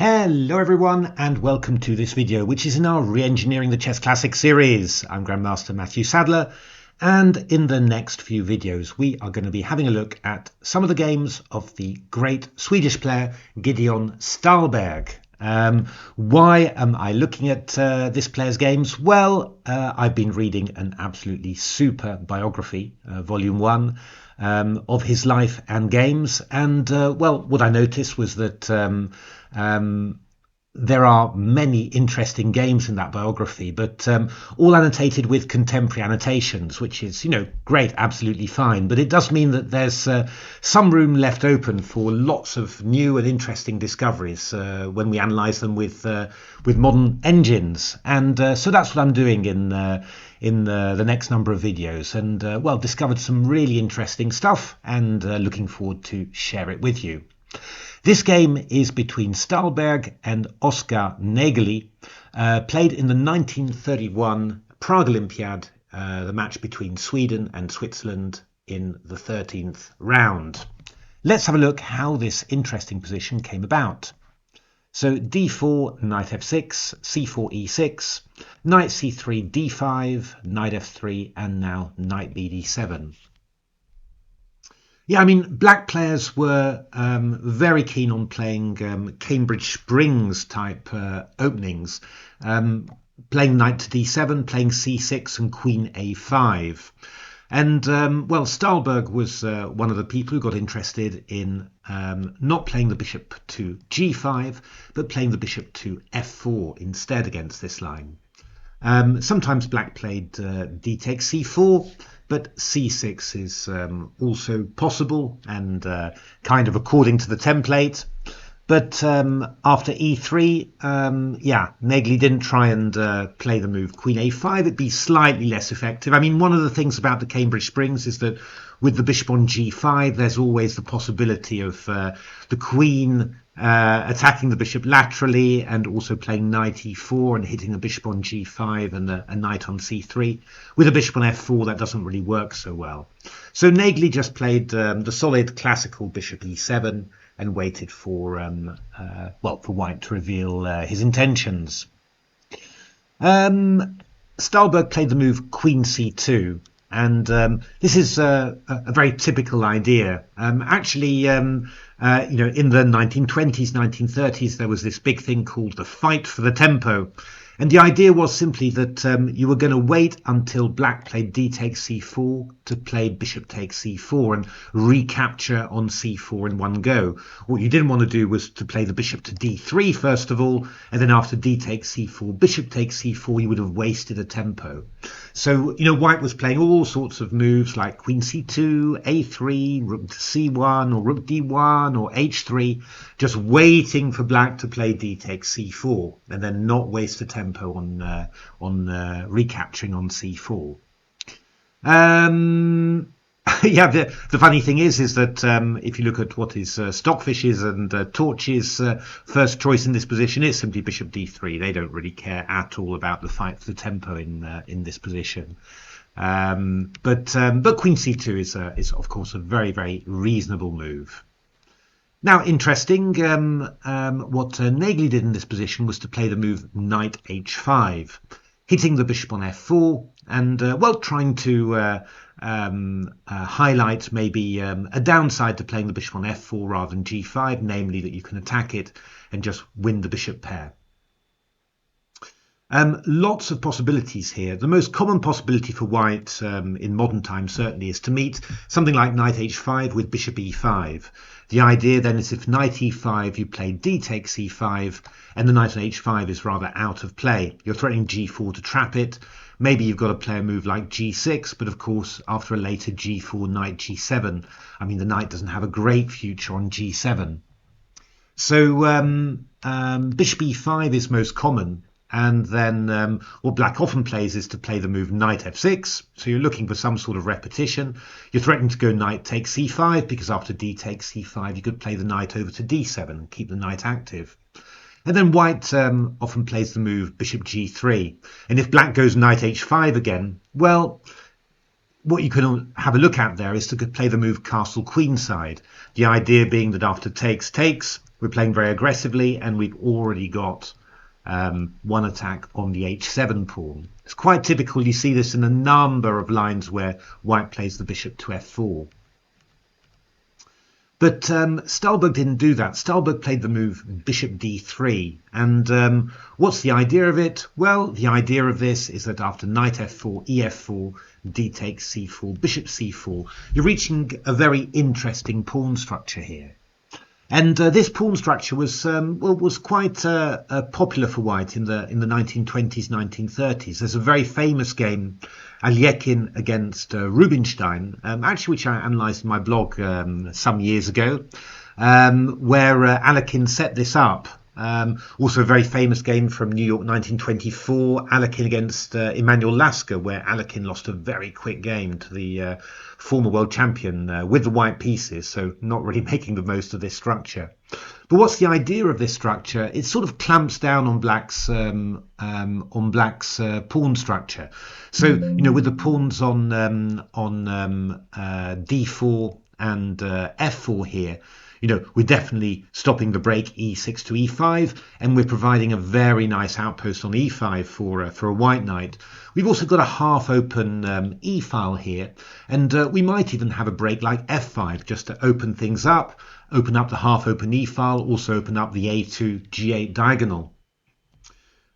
Hello everyone and welcome to this video, which is in our Reengineering the Chess Classic series. I'm Grandmaster Matthew Sadler, and in the next few videos we are going to be having a look at some of the games of the great Swedish player Gideon Stahlberg. Why am I looking at this player's games? Well, I've been reading an absolutely super biography, volume 1, of his life and games, and well, what I noticed was that there are many interesting games in that biography, but all annotated with contemporary annotations, which is, great, absolutely fine. But it does mean that there's some room left open for lots of new and interesting discoveries when we analyse them with modern engines. And so that's what I'm doing in the next number of videos, and well, discovered some really interesting stuff, and looking forward to share it with you. This game is between Stahlberg and Oskar Naegeli, played in the 1931 Prague Olympiad, the match between Sweden and Switzerland in the 13th round. Let's have a look how this interesting position came about. So d4, knight f6, c4, e6, knight c3, d5, knight f3, and now knight bd7. Yeah, I mean, black players were very keen on playing Cambridge Springs type openings, playing knight to d7, playing c6 and queen a5. And, well, Stahlberg was one of the people who got interested in not playing the bishop to g5, but playing the bishop to f4 instead against this line. Sometimes black played d takes c4, but c6 is also possible and kind of according to the template. But after e3, yeah, Naegeli didn't try and play the move queen a5. It'd be slightly less effective. I mean, one of the things about the Cambridge Springs is that with the bishop on g5, there's always the possibility of the queen attacking the bishop laterally, and also playing knight e4 and hitting the bishop on g5 and a knight on c3. With a bishop on f4, that doesn't really work so well. So Naegeli just played the solid classical bishop e7 and waited for well, for white to reveal his intentions. Stahlberg played the move queen c2. And this is a very typical idea. Actually, in the 1920s, 1930s, there was this big thing called the fight for the tempo. And the idea was simply that you were going to wait until black played d takes c4 to play bishop takes c4 and recapture on c4 in one go. What you didn't want to do was to play the bishop to d3 first of all, and then after d takes c4, bishop takes c4, you would have wasted a tempo. So, white was playing all sorts of moves like queen c2, a3, rook to c1, or rook d1, or h3, just waiting for black to play d takes c4, and then not waste a tempo on recapturing on c4. Yeah, the funny thing is that if you look at what is Stockfish's and Torch's first choice in this position, it's simply bishop d3. They don't really care at all about the fight for the tempo in this position. But queen c2 is of course a very, very reasonable move. Now, interesting, what Naegeli did in this position was to play the move knight h5, hitting the bishop on f4, and well, trying to highlight maybe a downside to playing the bishop on f4 rather than g5, namely that you can attack it and just win the bishop pair. Lots of possibilities here. The most common possibility for white in modern times certainly is to meet something like knight h5 with bishop e5. The idea then is if knight e5 you play d takes e5 and the knight on h5 is rather out of play. You're threatening g4 to trap it. Maybe you've got to play a move like g6, but of course after a later g4 knight g7, I mean the knight doesn't have a great future on g7. So bishop e5 is most common. And then what black often plays is to play the move knight f6. So you're looking for some sort of repetition. You're threatening to go knight takes c5 because after d takes c5 you could play the knight over to d7 and keep the knight active. And then white often plays the move bishop g3. And if black goes knight h5 again, well, what you can have a look at there is to play the move castle queenside. The idea being that after takes, we're playing very aggressively, and we've already got one attack on the h7 pawn. It's quite typical. You see this in a number of lines where white plays the bishop to f4. But Stahlberg didn't do that. Stahlberg played the move bishop d3. And what's the idea of it? Well, the idea of this is that after knight f4, ef4, d takes c4, bishop c4, you're reaching a very interesting pawn structure here. And this pawn structure was quite popular for white in the 1920s, 1930s. There's a very famous game, Alekhine against Rubinstein, actually which I analysed in my blog some years ago, where Alekhine set this up. Also a very famous game from New York 1924, Alekhine against Emanuel Lasker, where Alekhine lost a very quick game to the former world champion with the white pieces, so not really making the most of this structure. But what's the idea of this structure? It sort of clamps down on black's pawn structure. So with the pawns on d4 and f4 here, we're definitely stopping the break e6 to e5, and we're providing a very nice outpost on e5 for a white knight. We've also got a half-open e-file here, and we might even have a break like f5 just to open things up, open up the half-open e-file, also open up the a2 g8 diagonal.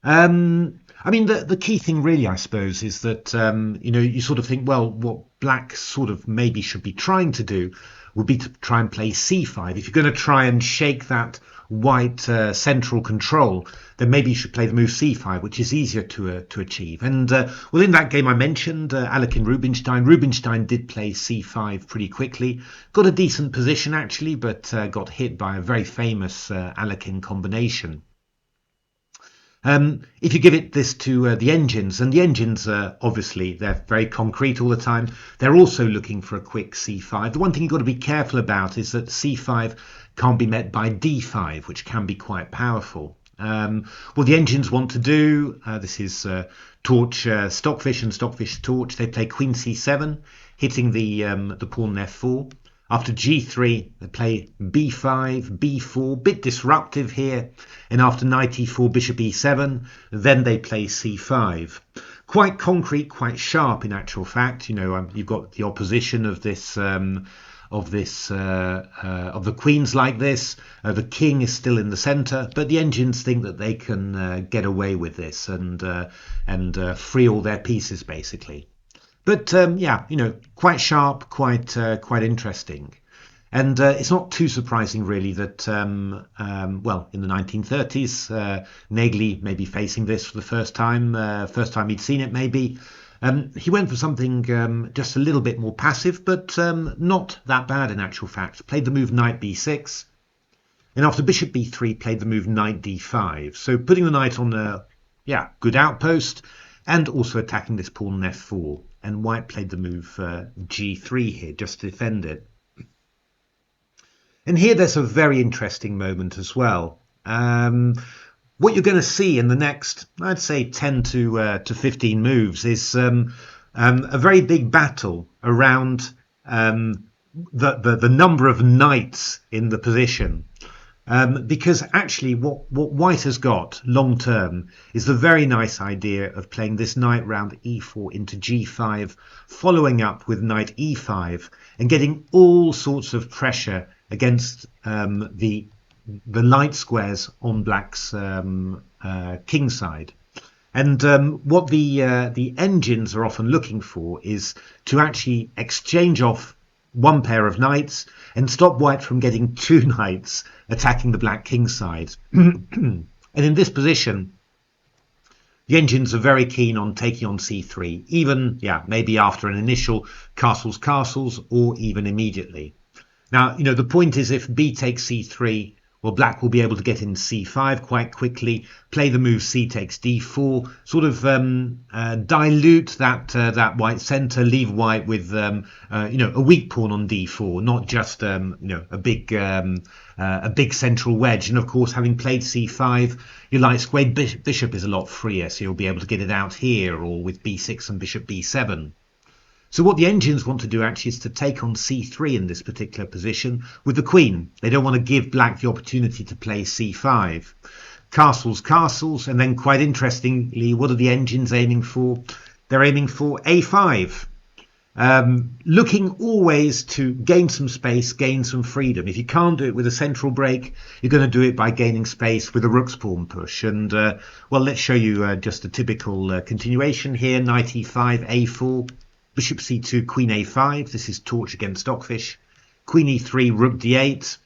I mean, the key thing really, I suppose, is that, you sort of think, well, what black sort of maybe should be trying to do would be to try and play c5. If you're going to try and shake that white central control, then maybe you should play the move c5, which is easier to achieve. And well, in that game I mentioned, Alekhine Rubinstein. Rubinstein did play c5 pretty quickly, got a decent position actually, but got hit by a very famous Alekhine combination. If you give it this to the engines, and the engines obviously they're very concrete all the time, they're also looking for a quick c5. The one thing you've got to be careful about is that c5 can't be met by d5, which can be quite powerful. What the engines want to do, this is torch Stockfish and Stockfish torch, they play queen c7, hitting the pawn f4. After g3, they play b5, b4, bit disruptive here. And after knight e4, bishop e7, then they play c5. Quite concrete, quite sharp in actual fact. You've got the opposition of this, of the queens like this. The king is still in the center, but the engines think that they can get away with this and free all their pieces basically. But yeah, quite sharp, quite interesting. And it's not too surprising really that, well, in the 1930s, Naegeli may be facing this for the first time he'd seen it maybe. He went for something just a little bit more passive, but not that bad in actual fact. Played the move knight b6, and after bishop b3, played the move knight d5. So putting the knight on a good outpost, and also attacking this pawn on f4. And white played the move g3 here, just to defend it. And here there's a very interesting moment as well. What you're going to see in the next, I'd say 10 to 15 moves is a very big battle around the number of knights in the position. Because actually what white has got long term is the very nice idea of playing this knight round e4 into g5, following up with knight e5 and getting all sorts of pressure against the light squares on black's king side. And what the engines are often looking for is to actually exchange off one pair of knights and stop white from getting two knights attacking the black king side. And in this position, the engines are very keen on taking on c3, even, maybe after an initial castles, or even immediately. Now, the point is if b takes c3, well, black will be able to get in c5 quite quickly, play the move c takes d4, sort of dilute that white centre, leave white with a weak pawn on d4, not just a big central wedge. And of course, having played c5, your light squared bishop is a lot freer, so you'll be able to get it out here, or with b6 and bishop b7. So what the engines want to do actually is to take on c3 in this particular position with the queen. They don't want to give black the opportunity to play c5. Castles, castles, and then quite interestingly, what are the engines aiming for? They're aiming for a5. Looking always to gain some space, gain some freedom. If you can't do it with a central break, you're going to do it by gaining space with a rook's pawn push. And well, let's show you just a typical continuation here. Knight e5, a4, bishop c2, queen a5. This is torch against stockfish. Queen e3, rook d8,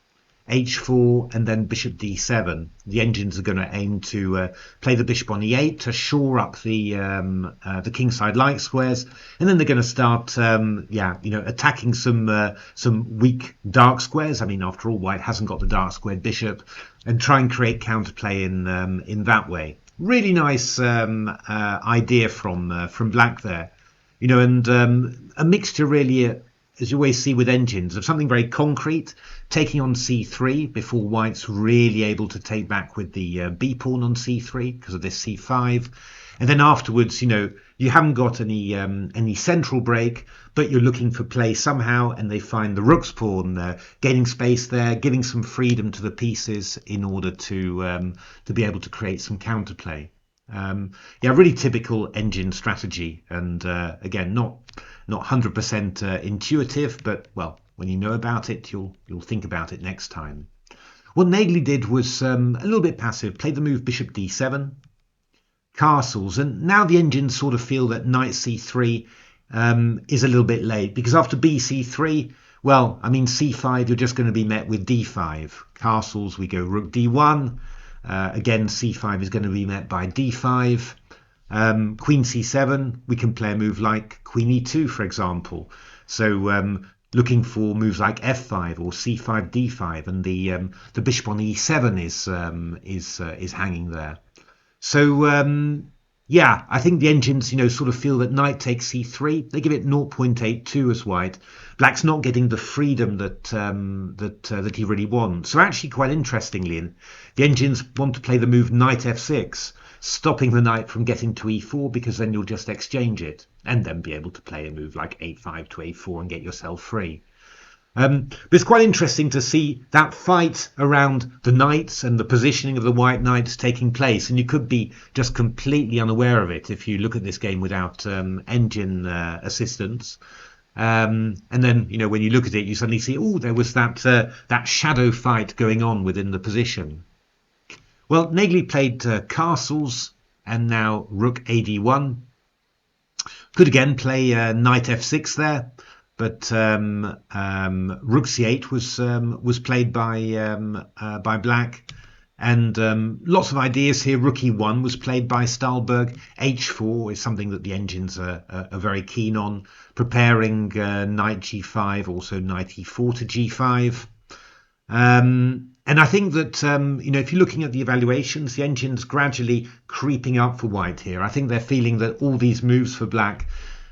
h4, and then bishop d7. The engines are going to aim to play the bishop on e8 to shore up the kingside light squares, and then they're going to start attacking some weak dark squares. I mean, after all, white hasn't got the dark squared bishop, and try and create counterplay in that way. Really nice idea from black there, and a mixture really, as you always see with engines, of something very concrete, taking on c3 before white's really able to take back with the b pawn on c3 because of this c5, and then afterwards, you haven't got any central break, but you're looking for play somehow, and they find the rook's pawn, gaining space there, giving some freedom to the pieces in order to be able to create some counterplay. Really typical engine strategy, and again, not 100% intuitive, but well, when you know about it, you'll think about it next time. What Naegeli did was a little bit passive, played the move bishop d7, castles, and now the engines sort of feel that knight c3 is a little bit late, because after bc3, well, I mean, c5, you're just going to be met with d5. Castles, we go rook d1. Again, c5 is going to be met by d5. Queen c7, we can play a move like queen e2, for example. So looking for moves like f5 or c5 d5, and the bishop on e7 is hanging there. So I think the engines sort of feel that knight takes c3. They give it 0.82 as white. Black's not getting the freedom that he really wants. So actually, quite interestingly, the engines want to play the move knight f6, stopping the knight from getting to e4, because then you'll just exchange it and then be able to play a move like a5 to a4 and get yourself free. But it's quite interesting to see that fight around the knights and the positioning of the white knights taking place, and you could be just completely unaware of it if you look at this game without engine assistance. And then when you look at it, you suddenly see, oh, there was that shadow fight going on within the position. Well, Naegeli played castles, and now rook ad1. Could again play knight f6 there, but rook c8 was played by black, and lots of ideas here. Rook e1 was played by Stahlberg. h4 is something that the engines are very keen on, preparing knight g5, also knight e4 to g5. And I think that, if you're looking at the evaluations, the engine's gradually creeping up for white here. I think they're feeling that all these moves for black,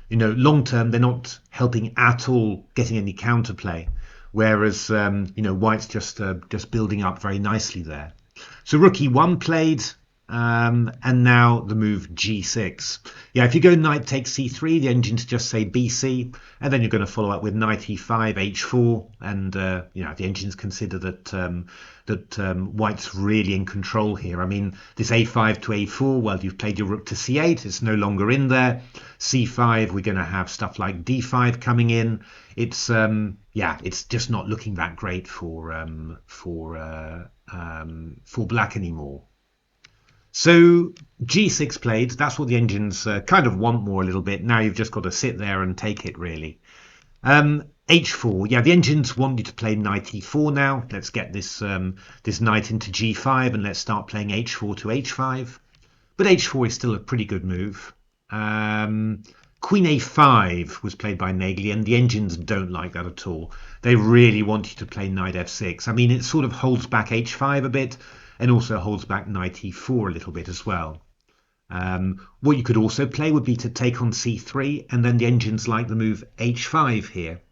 long term, they're not helping at all getting any counterplay. Whereas, white's just building up very nicely there. So rook e1 played, and now the move g6. If you go knight takes c3, the engines just say bc, and then you're going to follow up with knight e5, h4, and the engines consider that white's really in control here. I mean, this a5 to a4, well, you've played your rook to c8, it's no longer in there. c5, we're going to have stuff like d5 coming in. It's it's just not looking that great for black anymore. So g6 played, that's what the engines kind of want more a little bit. Now you've just got to sit there and take it, really. h4, the engines want you to play knight e4 now. Let's get this knight into g5, and let's start playing h4 to h5. But h4 is still a pretty good move. Queen a5 was played by Naegeli, and the engines don't like that at all. They really want you to play knight f6. I mean, it sort of holds back h5 a bit, and also holds back knight e4 a little bit as well. What you could also play would be to take on c3, and then the engines like the move h5 here,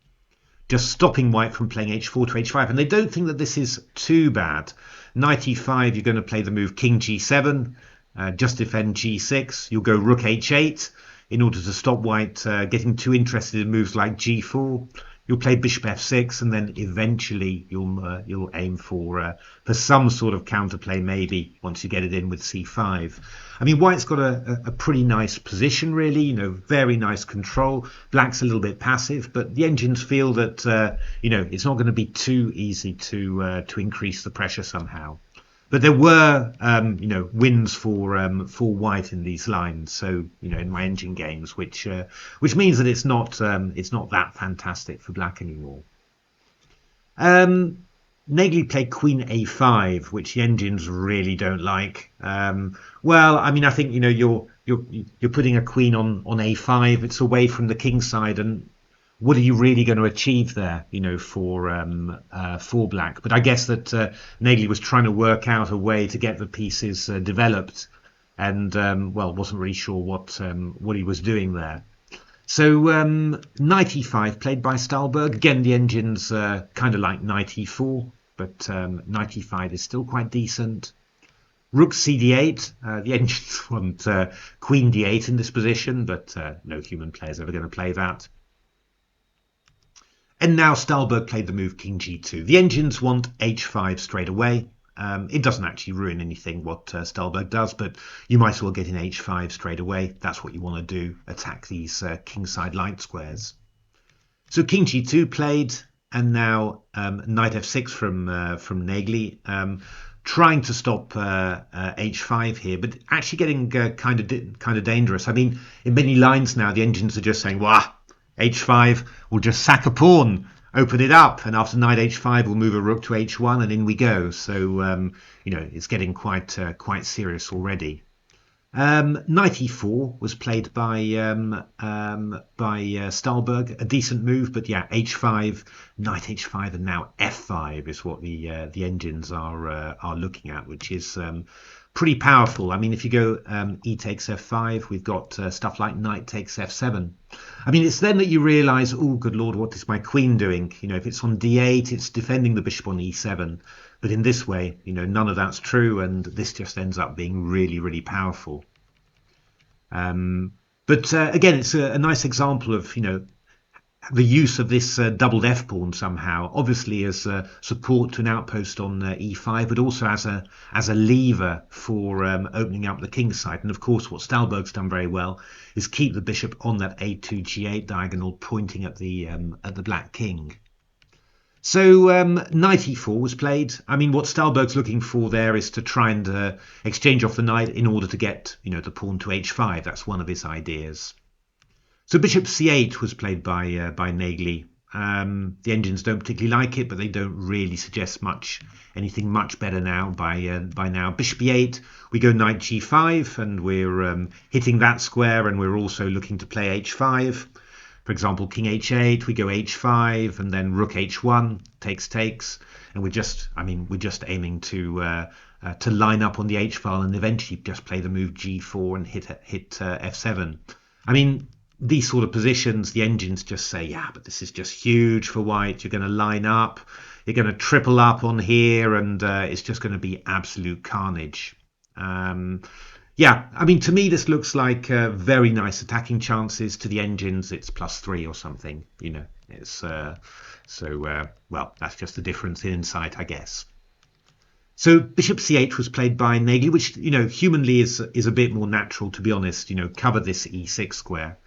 just stopping white from playing h4 to h5. And they don't think that this is too bad. Knight e5, you're going to play the move king g7, just defend g6. You'll go rook h8. in order to stop white getting too interested in moves like g4. You'll play bishop f6, and then eventually you'll aim for some sort of counterplay, maybe once you get it in with c5. I mean, white's got a pretty nice position, really. You know, very nice control. Black's a little bit passive, but the engines feel that you know, it's not going to be too easy to increase the pressure somehow. But there were, you know, wins for white in these lines. So, you know, in my engine games, which means that it's not that fantastic for black anymore. Naegeli played queen a5, which the engines really don't like. Well, I mean, I think, you know, you're putting a queen on a5. It's away from the king side, and what are you really going to achieve there, you know, for black? But I guess that Naegeli was trying to work out a way to get the pieces developed, and well, wasn't really sure what he was doing there. So knight e5 played by Stahlberg. Again, the engines kind of like knight e4, but knight e5 is still quite decent. Rook cd8. The engines want queen d8 in this position, but no human player is ever going to play that. And now Stahlberg played the move king g2. The engines want h5 straight away. It doesn't actually ruin anything what Stahlberg does, but you might as well get in h5 straight away. That's what you want to do, attack these kingside light squares. So king g2 played, and now knight f6 from Naegeli, trying to stop h5 here, but actually getting kind of dangerous. I mean, in many lines now, the engines are just saying, "Wah, h5 will just sack a pawn, open it up, and after knight h5 we'll move a rook to h1, and in we go." So you know, it's getting quite serious already. Knight e4 was played by Stahlberg, a decent move, but yeah, h5, knight h5, and now f5 is what the engines are looking at, which is pretty powerful. I mean, if you go e takes f5, we've got stuff like knight takes f7. I mean, it's then that you realize, oh, good lord, what is my queen doing? You know, if it's on d8, it's defending the bishop on e7. But in this way, you know, none of that's true, and this just ends up being really, really powerful. But again, it's a nice example of, you know, the use of this doubled f pawn somehow, obviously as support to an outpost on e5, but also as a lever for opening up the king side. And of course, what Stahlberg's done very well is keep the bishop on that a2 g8 diagonal, pointing at the black king. So knight e4 was played. I mean, what Stahlberg's looking for there is to try and exchange off the knight in order to get, you know, the pawn to h5. That's one of his ideas. So bishop c8 was played by Naegeli. The engines don't particularly like it, but they don't really suggest anything much better now. By now, bishop e8, we go knight g5, and we're hitting that square, and we're also looking to play h5. For example, king h8, we go h5, and then rook h1 takes, and we're just aiming to line up on the h file, and eventually just play the move g4 and hit f7. I mean, these sort of positions, the engines just say, yeah, but this is just huge for white. You're going to line up, you're going to triple up on here, and it's just going to be absolute carnage. Yeah, I mean, to me, this looks like very nice attacking chances. To the engines, it's +3 or something, you know. It's well, that's just the difference in insight, I guess. So bishop c8 was played by Naegeli, which, you know, humanly is a bit more natural, to be honest. You know, cover this e6 square,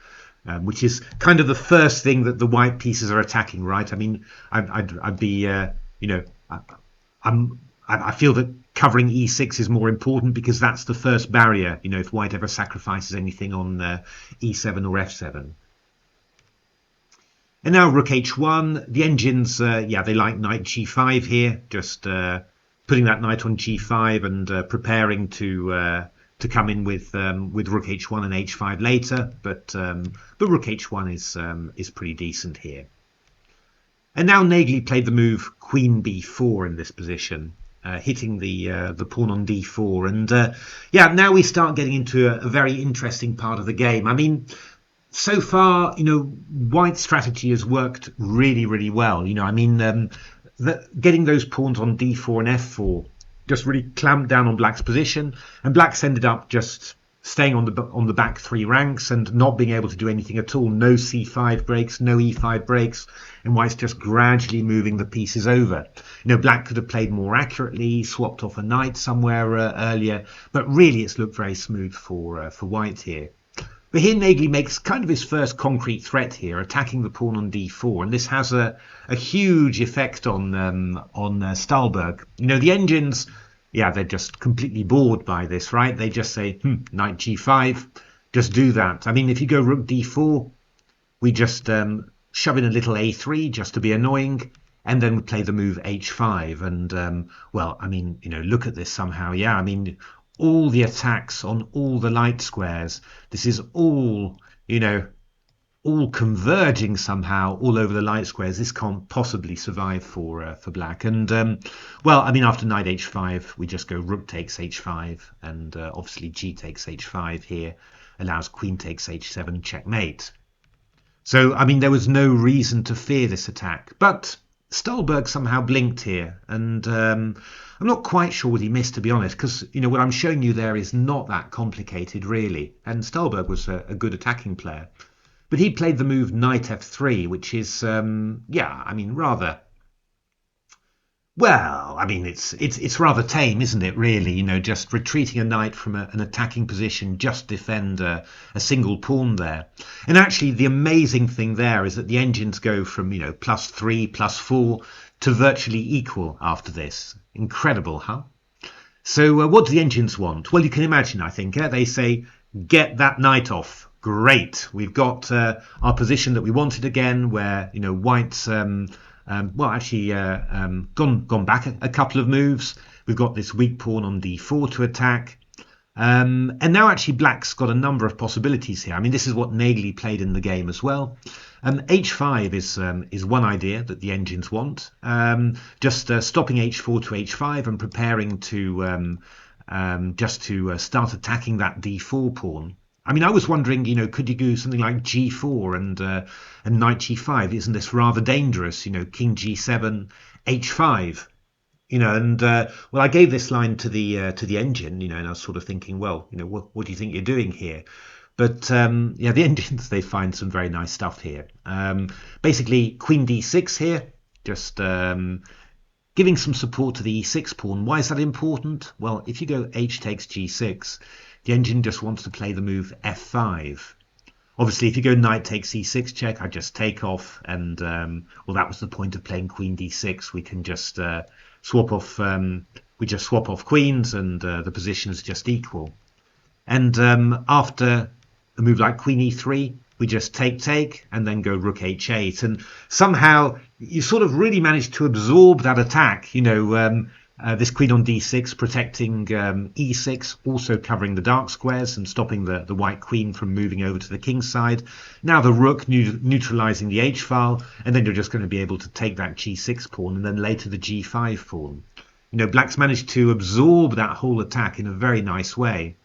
which is kind of the first thing that the white pieces are attacking, right? I mean, I'd be, you know, I feel that covering e6 is more important because that's the first barrier, you know, if white ever sacrifices anything on e7 or f7. And now rook h1. The engines, yeah, they like knight g5 here, just putting that knight on g5 and preparing to come in with rook h1 and h5 later. But rook h1 is pretty decent here. And now Naegeli played the move queen b4 in this position, hitting the pawn on d4. And yeah, now we start getting into a very interesting part of the game. I mean, so far, you know, white's strategy has worked really, really well. You know, I mean, getting those pawns on d4 and f4 just really clamped down on black's position, and black's ended up just, staying on the back three ranks and not being able to do anything at all. No c5 breaks, no e5 breaks, and white's just gradually moving the pieces over. Black could have played more accurately, swapped off a knight somewhere earlier, but really it's looked very smooth for white here. But here Naegeli makes kind of his first concrete threat here, attacking the pawn on d4, and this has a huge effect on Stahlberg. The engines, yeah, they're just completely bored by this, right? They just say, knight g5, just do that. I mean, if you go rook d4, we just shove in a little a3 just to be annoying, and then we play the move h5. And, well, I mean, look at this somehow. Yeah, I mean, all the attacks on all the light squares, this is all, all converging somehow all over the light squares. This can't possibly survive for black. And well, I mean, after knight h5, we just go rook takes h5, and obviously g takes h5 here allows queen takes h7, checkmate. So I mean, there was no reason to fear this attack, but Stahlberg somehow blinked here, and I'm not quite sure what he missed, to be honest, because what I'm showing you there is not that complicated really, and Stahlberg was a good attacking player. But he played the move knight f3, which is, yeah, I mean, rather, well, I mean, it's rather tame, isn't it, really? Just retreating a knight from an attacking position, just defend a single pawn there. And actually, the amazing thing there is that the engines go from, +3, +4 to virtually equal after this. Incredible, huh? So what do the engines want? Well, you can imagine, I think, they say, get that knight off. Great, we've got our position that we wanted again, where white's well, actually gone back a couple of moves. We've got this weak pawn on d4 to attack, and now actually black's got a number of possibilities here. I mean, this is what Naegeli played in the game as well. h5 is one idea that the engines want, just stopping h4 to h5 and preparing to just to start attacking that d4 pawn. I mean, I was wondering, could you do something like g4 and knight g5? Isn't this rather dangerous? King g7, h5. And well, I gave this line to the engine, and I was sort of thinking, well, what do you think you're doing here? But yeah, the engines, they find some very nice stuff here. Basically, queen d6 here, just giving some support to the e6 pawn. Why is that important? Well, if you go h takes g6, the engine just wants to play the move f5. Obviously, if you go knight takes e6 check, I just take off, and well, that was the point of playing queen d6. We can just swap off. We just swap off queens, and the position is just equal. And after a move like queen e3, we just take, and then go rook h8, and somehow you sort of really managed to absorb that attack. This queen on d6 protecting e6, also covering the dark squares and stopping the white queen from moving over to the king's side. Now the rook neutralizing the h file, and then you're just going to be able to take that g6 pawn, and then later the g5 pawn. Black's managed to absorb that whole attack in a very nice way.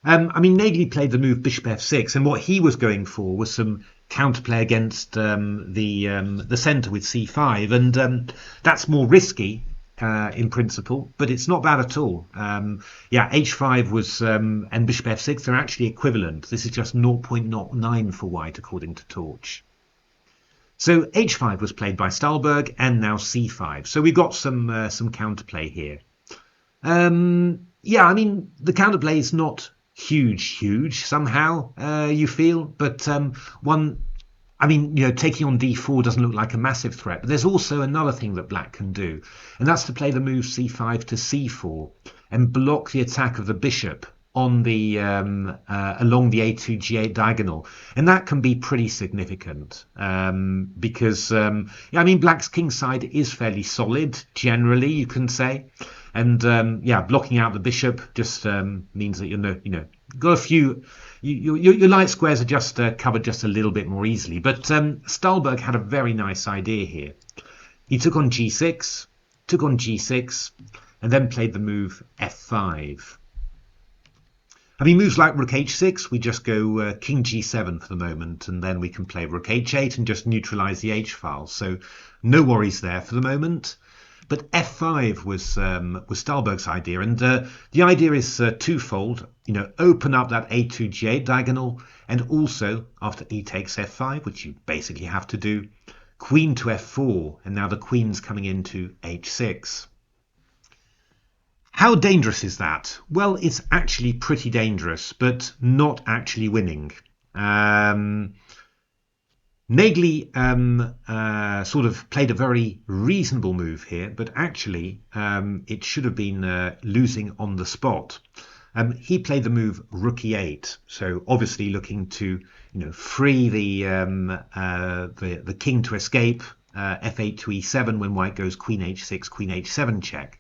I mean, Naegeli played the move bishop f6, and what he was going for was some counterplay against the center with c5, and that's more risky. In principle, but it's not bad at all. Yeah, h5 was and bishop f6, they're actually equivalent. This is just 0.09 for white according to Torch. So h5 was played by Stahlberg, and now c5. So we've got some counterplay here. Yeah, I mean, the counterplay is not huge somehow, you feel, but I mean, taking on d4 doesn't look like a massive threat, but there's also another thing that black can do, and that's to play the move c5 to c4 and block the attack of the bishop on the along the a2 g8 diagonal, and that can be pretty significant because yeah, I mean, black's king side is fairly solid generally, you can say, and yeah, blocking out the bishop just means that you've got a few. Your light squares are just covered just a little bit more easily. But Stahlberg had a very nice idea here. He took on g6, and then played the move f5. I mean, moves like rook h6, we just go king g7 for the moment, and then we can play rook h8 and just neutralize the h file. So no worries there for the moment. But f5 was Stahlberg's idea, and the idea is twofold. open up that a2 g8 diagonal, and also after e takes f5, which you basically have to do, queen to f4, and now the queen's coming into h6. How dangerous is that? Well, it's actually pretty dangerous, but not actually winning. Naegeli sort of played a very reasonable move here, but actually it should have been losing on the spot. He played the move rook e8, so obviously looking to free the king to escape, f8 to e7 when white goes queen h6, queen h7 check.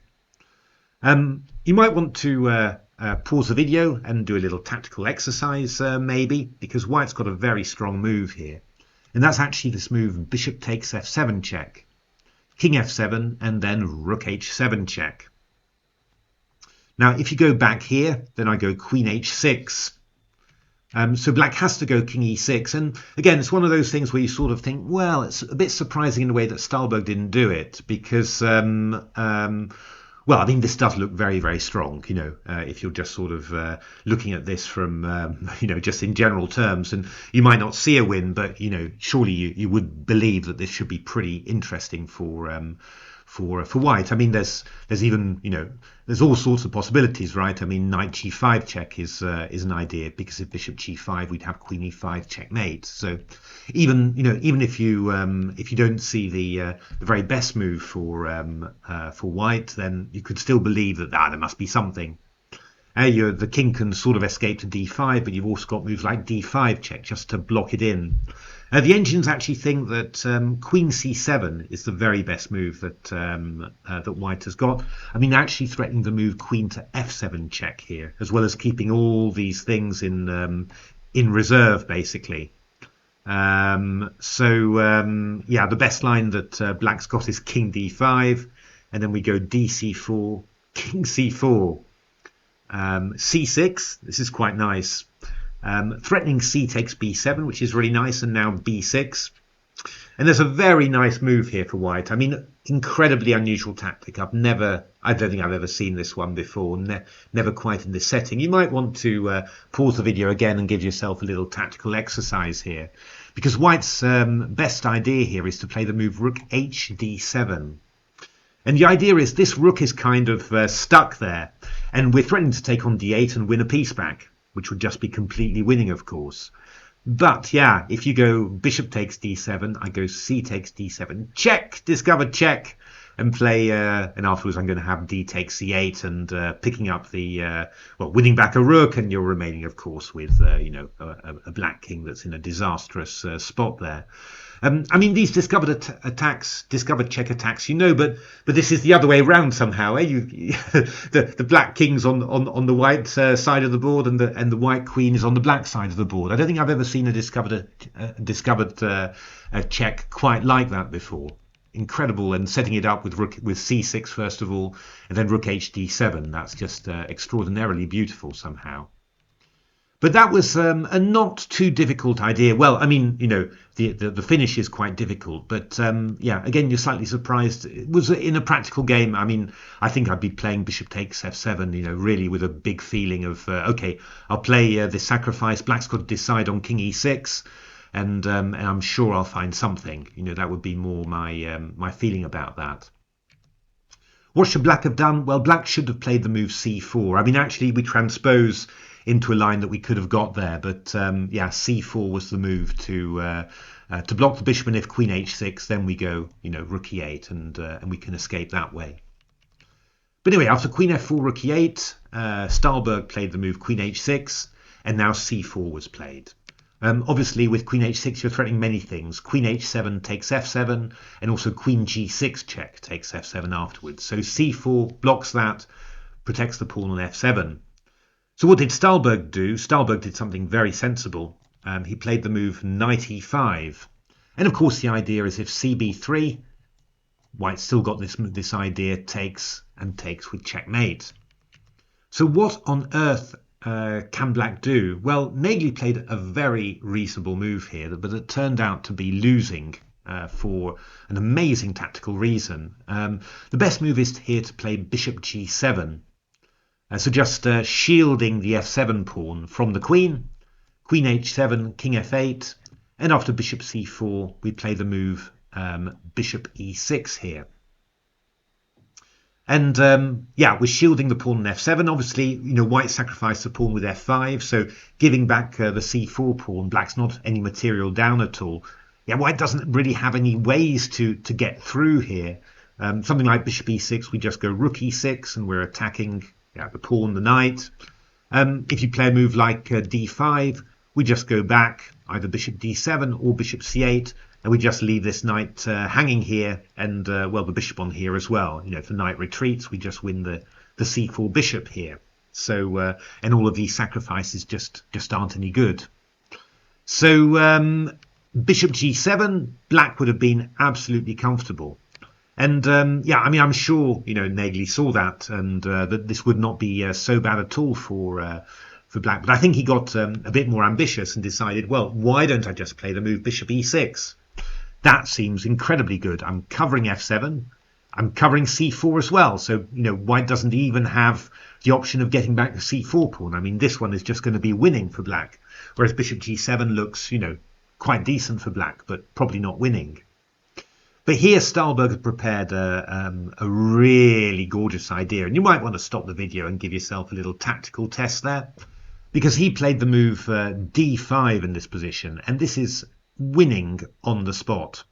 You might want to pause the video and do a little tactical exercise maybe, because white's got a very strong move here. And that's actually this move bishop takes f7 check, king f7, and then rook h7 check. Now if you go back here, then I go queen h6. So black has to go king e6, and again it's one of those things where you sort of think, well, it's a bit surprising in the way that Stahlberg didn't do it, because well, I mean, this does look very, very strong, if you're just sort of looking at this from, just in general terms, and you might not see a win, but, surely you would believe that this should be pretty interesting for white. I mean, there's even, there's all sorts of possibilities, right? I mean, knight g5 check is an idea, because if bishop g5, we'd have queen e5 checkmate. So even if you don't see the very best move for white, then you could still believe that there must be something. The king can sort of escape to d5, but you've also got moves like d5 check just to block it in. The engines actually think that queen c7 is the very best move that that white has got. I mean, actually threatening the move queen to f7 check here, as well as keeping all these things in reserve, basically. Yeah, the best line that black's got is king d5, and then we go dc4, king c4, c6. This is quite nice. Threatening c takes b7, which is really nice, and now b6. And there's a very nice move here for white. I mean, incredibly unusual tactic. I don't think I've ever seen this one before, never quite in this setting. You might want to pause the video again and give yourself a little tactical exercise here, because white's best idea here is to play the move rook h d7. And the idea is this rook is kind of stuck there, and we're threatening to take on d8 and win a piece back, which would just be completely winning, of course. But yeah, if you go bishop takes d7, I go c takes d7, check, discovered check, and play, and afterwards I'm going to have d takes c8, and picking up the, winning back a rook, and you're remaining, of course, with, a black king that's in a disastrous spot there. I mean, these discovered check attacks, but this is the other way around somehow. The black king's on the white side of the board, and the white queen is on the black side of the board. I don't think I've ever seen a discovered check quite like that before. Incredible, and setting it up with c6 first of all, and then rook h d7. That's just extraordinarily beautiful somehow. But that was a not too difficult idea. Well, I mean, the finish is quite difficult, but yeah, again, you're slightly surprised. It was in a practical game. I mean, I think I'd be playing bishop takes f7, really with a big feeling of, okay, I'll play this sacrifice. Black's got to decide on king e6, and I'm sure I'll find something. That would be more my feeling about that. What should black have done? Well, black should have played the move c4. I mean, actually, we transpose into a line that we could have got there, but yeah, c4 was the move to block the bishop, and if queen h6, then we go rook e8, and we can escape that way. But anyway, after queen f4, rook e8, Stahlberg played the move queen h6, and now c4 was played. Obviously, with queen h6, you're threatening many things. Queen h7 takes f7, and also queen g6 check takes f7 afterwards. So c4 blocks that, protects the pawn on f7. So what did Stahlberg do? Stahlberg did something very sensible. He played the move knight e5. And of course the idea is if cb3, white's still got this idea, takes with checkmate. So what on earth can black do? Well, Naegeli played a very reasonable move here, but it turned out to be losing for an amazing tactical reason. The best move is here to play bishop g7. So just shielding the f7 pawn from the queen h7, king f8, and after bishop c4 we play the move bishop e6 here. And yeah, we're shielding the pawn on f7. Obviously, white sacrificed the pawn with f5, so giving back the c4 pawn. Black's not any material down at all. Yeah, white doesn't really have any ways to get through here. Something like bishop e6, we just go rook e6, and we're attacking the pawn, the knight. If you play a move like d5, we just go back, either bishop d7 or bishop c8, and we just leave this knight hanging here, and well, the bishop on here as well. If the knight retreats, we just win the c4 bishop here. So and all of these sacrifices just aren't any good. So bishop g7, black would have been absolutely comfortable. And yeah, I mean, I'm sure Naegeli saw that, and that this would not be so bad at all for black. But I think he got a bit more ambitious and decided, well, why don't I just play the move bishop e6? That seems incredibly good. I'm covering f7. I'm covering c4 as well. So, white doesn't even have the option of getting back the c4 pawn. I mean, this one is just going to be winning for black. Whereas bishop g7 looks, quite decent for black, but probably not winning. But here Stahlberg has prepared a really gorgeous idea. And you might want to stop the video and give yourself a little tactical test there. Because he played the move d5 in this position. And this is winning on the spot.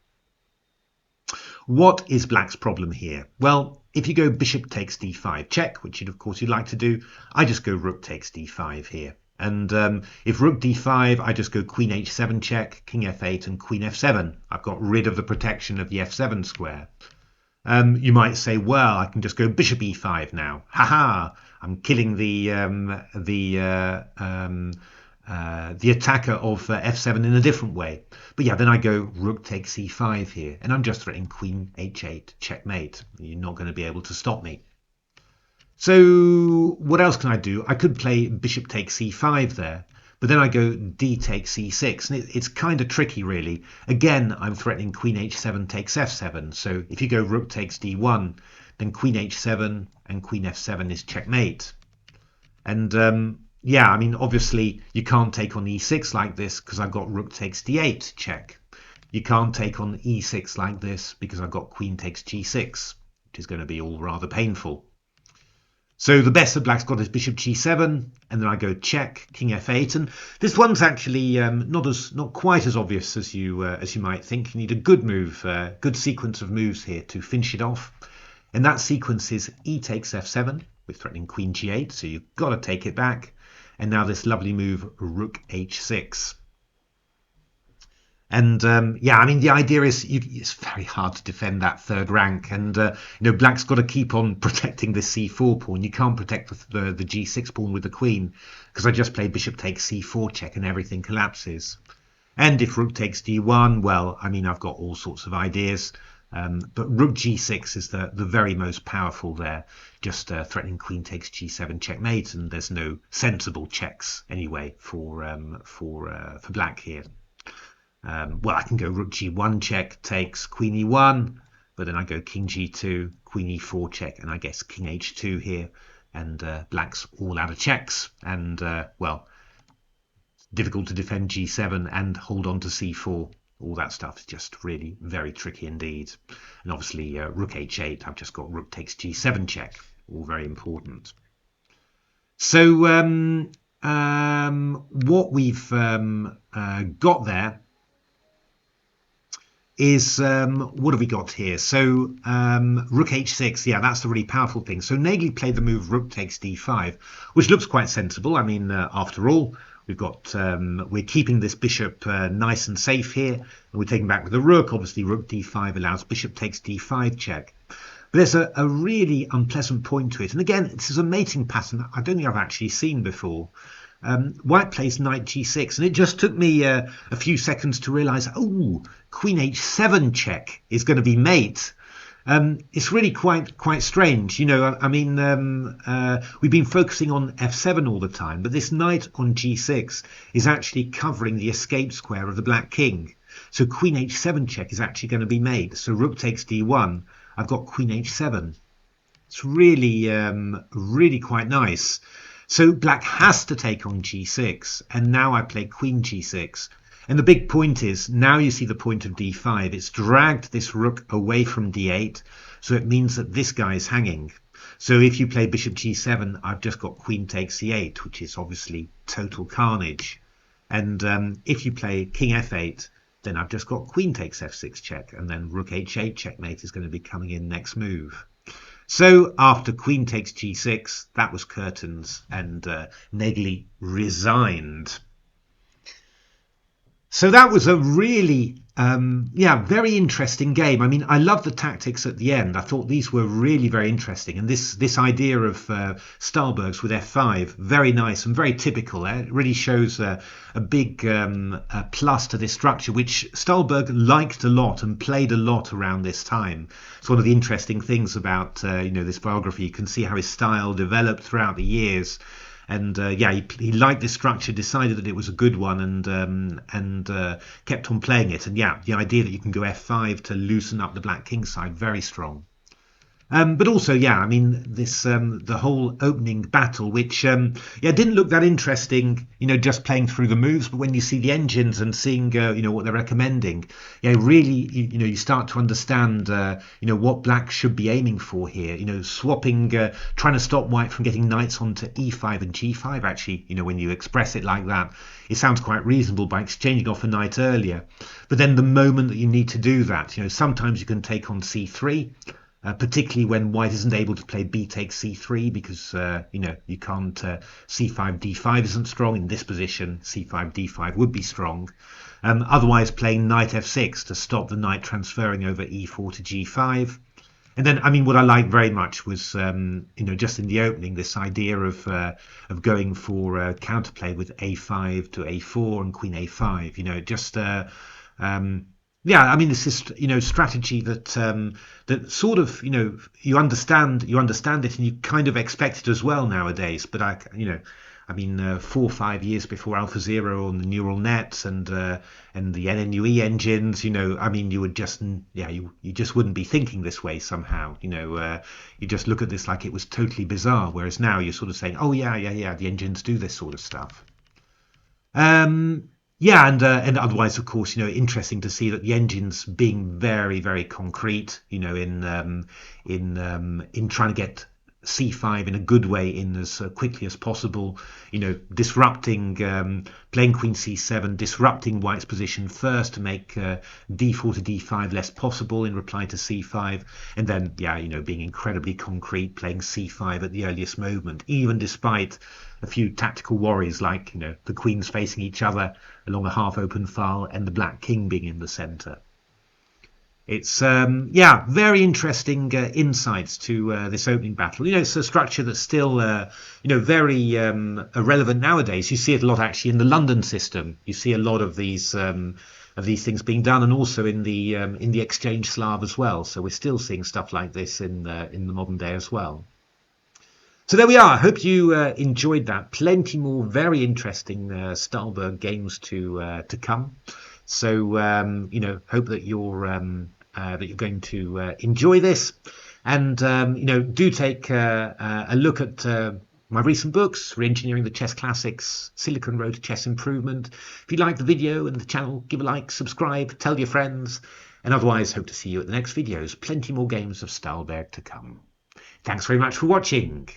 What is black's problem here? Well, if you go bishop takes d5 check, which of course you'd like to do, I just go rook takes d5 here. And if rook d5, I just go queen h7 check, king f8 and queen f7. I've got rid of the protection of the f7 square. You might say, well, I can just go bishop e5 now. Haha! I'm killing the attacker of f7 in a different way. But yeah, then I go rook takes c5 here, and I'm just threatening queen h8 checkmate. You're not going to be able to stop me. So what else can I do? I could play bishop takes c5 there, but then I go d takes c6, and it's kind of tricky really. Again, I'm threatening queen h7 takes f7. So if you go rook takes d1, then queen h7 and queen f7 is checkmate. And yeah, I mean, obviously you can't take on e6 like this because I've got rook takes d8 check. You can't take on e6 like this because I've got queen takes g6, which is going to be all rather painful. So the best that black's got is bishop g7, and then I go check, king f8, and this one's actually not quite as obvious as you might think. You need a good move, good sequence of moves here to finish it off, and that sequence is e takes f7 with threatening queen g8, so you've got to take it back, and now this lovely move rook h6. And yeah, I mean, the idea is it's very hard to defend that third rank, and black's got to keep on protecting this c4 pawn. You can't protect the g6 pawn with the queen, because I just play bishop takes c4 check and everything collapses. And if rook takes d1, well, I mean, I've got all sorts of ideas, but rook g6 is the very most powerful there, just threatening queen takes g7 checkmate, and there's no sensible checks anyway for black here. Well, I can go rook g1 check takes queen e1, but then I go king g2, queen e4 check, and I guess king h2 here, and black's all out of checks, and well, difficult to defend g7 and hold on to c4. All that stuff is just really very tricky indeed. And obviously rook h8, I've just got rook takes g7 check, all very important. So what we've got there is, what have we got here? So rook h6, yeah, that's the really powerful thing. So Naegeli played the move rook takes d5, which looks quite sensible. I mean, after all, we've got we're keeping this bishop nice and safe here, and we're taking back with the rook. Obviously, rook d5 allows bishop takes d5 check. But there's a really unpleasant point to it. And again, this is a mating pattern I don't think I've actually seen before. White plays knight g6, and it just took me a few seconds to realize, oh, queen h7 check is going to be mate. It's really quite strange. I mean, we've been focusing on f7 all the time, but this knight on g6 is actually covering the escape square of the black king. So queen h7 check is actually going to be mate. So rook takes d1, I've got queen h7. It's really, really quite nice. So black has to take on g6, and now I play queen g6. And the big point is, now you see the point of d5. It's dragged this rook away from d8, so it means that this guy is hanging. So if you play bishop g7, I've just got queen takes c8, which is obviously total carnage. And if you play king f8, then I've just got queen takes f6 check, and then rook h8 checkmate is going to be coming in next move. So after queen takes g6, that was curtains, and Naegeli resigned. So that was a really, very interesting game. I mean, I love the tactics at the end. I thought these were really very interesting. And this idea of Stahlberg's with f5, very nice and very typical. It really shows a big plus to this structure, which Stahlberg liked a lot and played a lot around this time. It's one of the interesting things about this biography. You can see how his style developed throughout the years. And he liked this structure, decided that it was a good one, and kept on playing it. And the idea that you can go f5 to loosen up the black king side, very strong. But also, I mean, this the whole opening battle, which didn't look that interesting, just playing through the moves. But when you see the engines and seeing, what they're recommending, really, you start to understand, what black should be aiming for here. Swapping, trying to stop white from getting knights onto e5 and g5. Actually, when you express it like that, it sounds quite reasonable by exchanging off a knight earlier. But then the moment that you need to do that, sometimes you can take on c3. Particularly when white isn't able to play b takes c3 because you can't c5 d5 isn't strong. In this position c5 d5 would be strong. Otherwise playing knight f6 to stop the knight transferring over e4 to g5. And then, I mean, what I liked very much was just in the opening, this idea of going for counterplay with a5 to a4 and queen a5. I mean, this is strategy that that sort of you understand it and you kind of expect it as well nowadays. But I mean 4 or 5 years before AlphaZero on the neural nets and the NNUE engines, I mean, you would just you just wouldn't be thinking this way somehow. You just look at this like it was totally bizarre. Whereas now you're sort of saying, oh the engines do this sort of stuff. And otherwise, of course, interesting to see that the engine's being very, very concrete, in trying to get c5 in a good way in as quickly as possible, disrupting, playing queen c7, disrupting white's position first to make d4 to d5 less possible in reply to c5, and then, being incredibly concrete, playing c5 at the earliest moment, even despite a few tactical worries like, the queens facing each other along a half-open file and the black king being in the center. It's, very interesting insights to this opening battle. It's a structure that's still, very relevant nowadays. You see it a lot actually in the London system. You see a lot of these things being done, and also in the exchange Slav as well. So we're still seeing stuff like this in the modern day as well. So there we are. I hope you enjoyed that. Plenty more very interesting Stahlberg games to come. So hope that you're going to enjoy this, and do take a look at my recent books: Reengineering the Chess Classics, Silicon Road to Chess Improvement. If you like the video and the channel, give a like, subscribe, tell your friends, and otherwise hope to see you at the next videos. Plenty more games of Stahlberg to come. Thanks very much for watching.